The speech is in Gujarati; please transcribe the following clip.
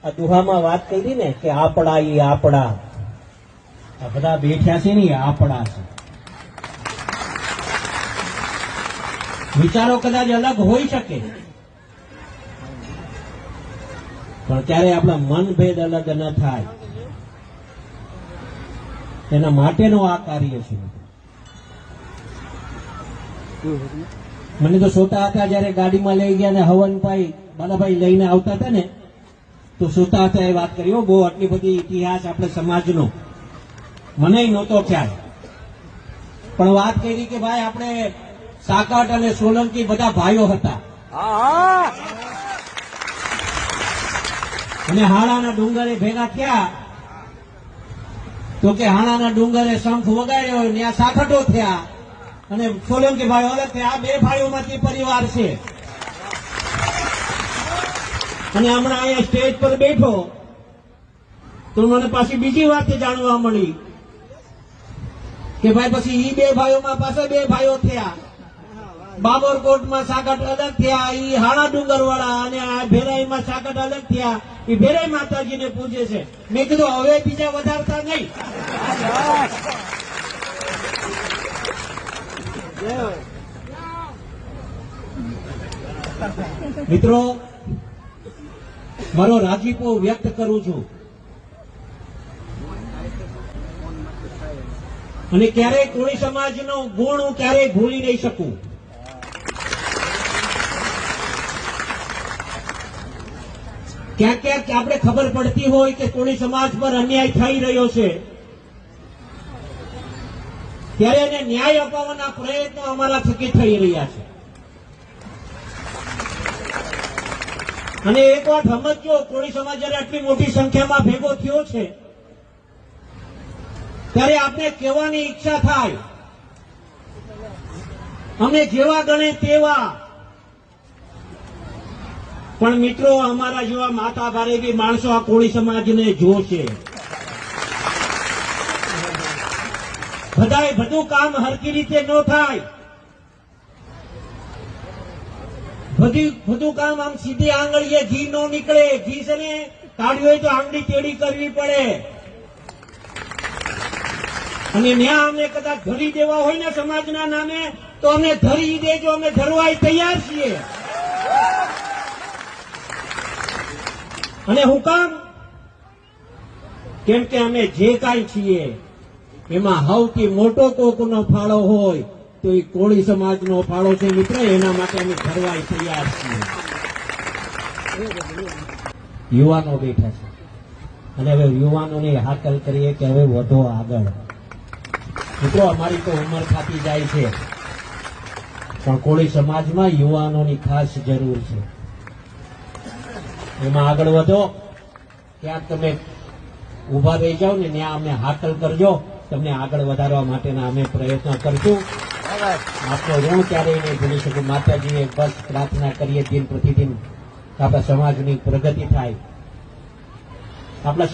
આ દુહામાં વાત કરી ને કે આપડા ઈ આપડા, આ બધા બેઠ્યા છે ને એ આપડા છે. વિચારો કદાચ અલગ હોઈ શકે, પણ ત્યારે આપણા મનભેદ અલગ ન થાય, એના માટેનો આ કાર્ય છે. મને તો સોતા હતા જયારે ગાડીમાં લઈ ગયા ને હવનભાઈ બાલાભાઈ લઈને આવતા હતા ને, તો સોતા હતા એ વાત કરી, બહુ આટલી બધી ઇતિહાસ આપણે સમાજનો મને નહોતો ખ્યાલ, પણ વાત કરી કે ભાઈ આપણે સાકટ અને સોલંકી બધા ભાઈઓ હતા, અને હાણાના ડુંગરે ભેગા થયા તો કે હાણાના ડુંગરે શંખ વગાડ્યો, ત્યાં સાકટો થયા અને સોલંકી ભાઈઓ અલગ થયા. આ બે ભાઈઓમાંથી પરિવાર છે. અને હમણાં અહીંયા સ્ટેજ પર બેઠો તો મને પાછી બીજી વાત જાણવા મળી કે ભાઈ પછી ઈ બે ભાઈઓમાં પાછા બે ભાઈઓ થયા. બાબરકોટમાં સાકટ અલગ થયા, ઈ હાણા ડુંગર વાળા, અને આ ભેરાઈમાં સાકટ અલગ થયા, ઈ ભેરાઈ માતાજીને પૂજે છે. મેં કીધું હવે બીજા વધારતા નહીં. મિત્રો, મારો રાજીપો વ્યક્ત કરું છું, અને ક્યારેય કોળી સમાજનો ગુણ હું ક્યારેય ભૂલી નહીં શકું. ક્યાંક ક્યાંક આપણે ખબર પડતી હોય કે કોળી સમાજ પર અન્યાય થઈ રહ્યો છે, ત્યારે એને ન્યાય અપાવવાના પ્રયત્નો અમારા થકી થઈ રહ્યા છે. અને એક વાત સમજો, કોળી સમાજ જયારે આટલી મોટી સંખ્યામાં ભેગો થયો છે ત્યારે આપણે કહેવાની ઈચ્છા થાય, અમે જેવા ગણે તેવા. પણ મિત્રો, અમારા જેવા માતા ભારેવી માણસો આ કોળી સમાજને જોશે. બધાએ બધું કામ હરખી રીતે ન થાય, બધું કામ આમ સીધી આંગળીએ ઘી ન નીકળે. ઘી છે ને કાઢ્યું હોય તો આંગળી ટેડી કરવી પડે. અને ન્યા અમને કદાચ ધરી દેવા હોય ને સમાજના નામે, તો અમે ધરી દેજો, અમે ધરવાય તૈયાર છીએ. અને હું કામ? કેમ કે અમે જે કાંઈ છીએ એમાં સૌથી મોટો કોકનો ફાળો હોય તો એ કોળી સમાજનો ફાળો છે. મિત્ર, એના માટે અમે ધરવાય તૈયાર છીએ. યુવાનો બેઠા છે, અને હવે યુવાનોને હાકલ કરીએ કે હવે વધો આગળ. મિત્રો, અમારી તો ઉંમર થતી જાય છે, પણ કોળી સમાજમાં યુવાનોની ખાસ જરૂર છે. એમાં આગળ વધો. ક્યાંક તમે ઉભા રહી જાઓ ને ત્યાં અમને હાકલ કરજો, તમને આગળ વધારવા માટેના અમે પ્રયત્ન કરશું. આપણો ઋણ ક્યારેય નહીં ભૂલી શકું. માતાજીએ બસ પ્રાર્થના કરીએ દિન પ્રતિદિન આપણા સમાજની પ્રગતિ થાય. આપણા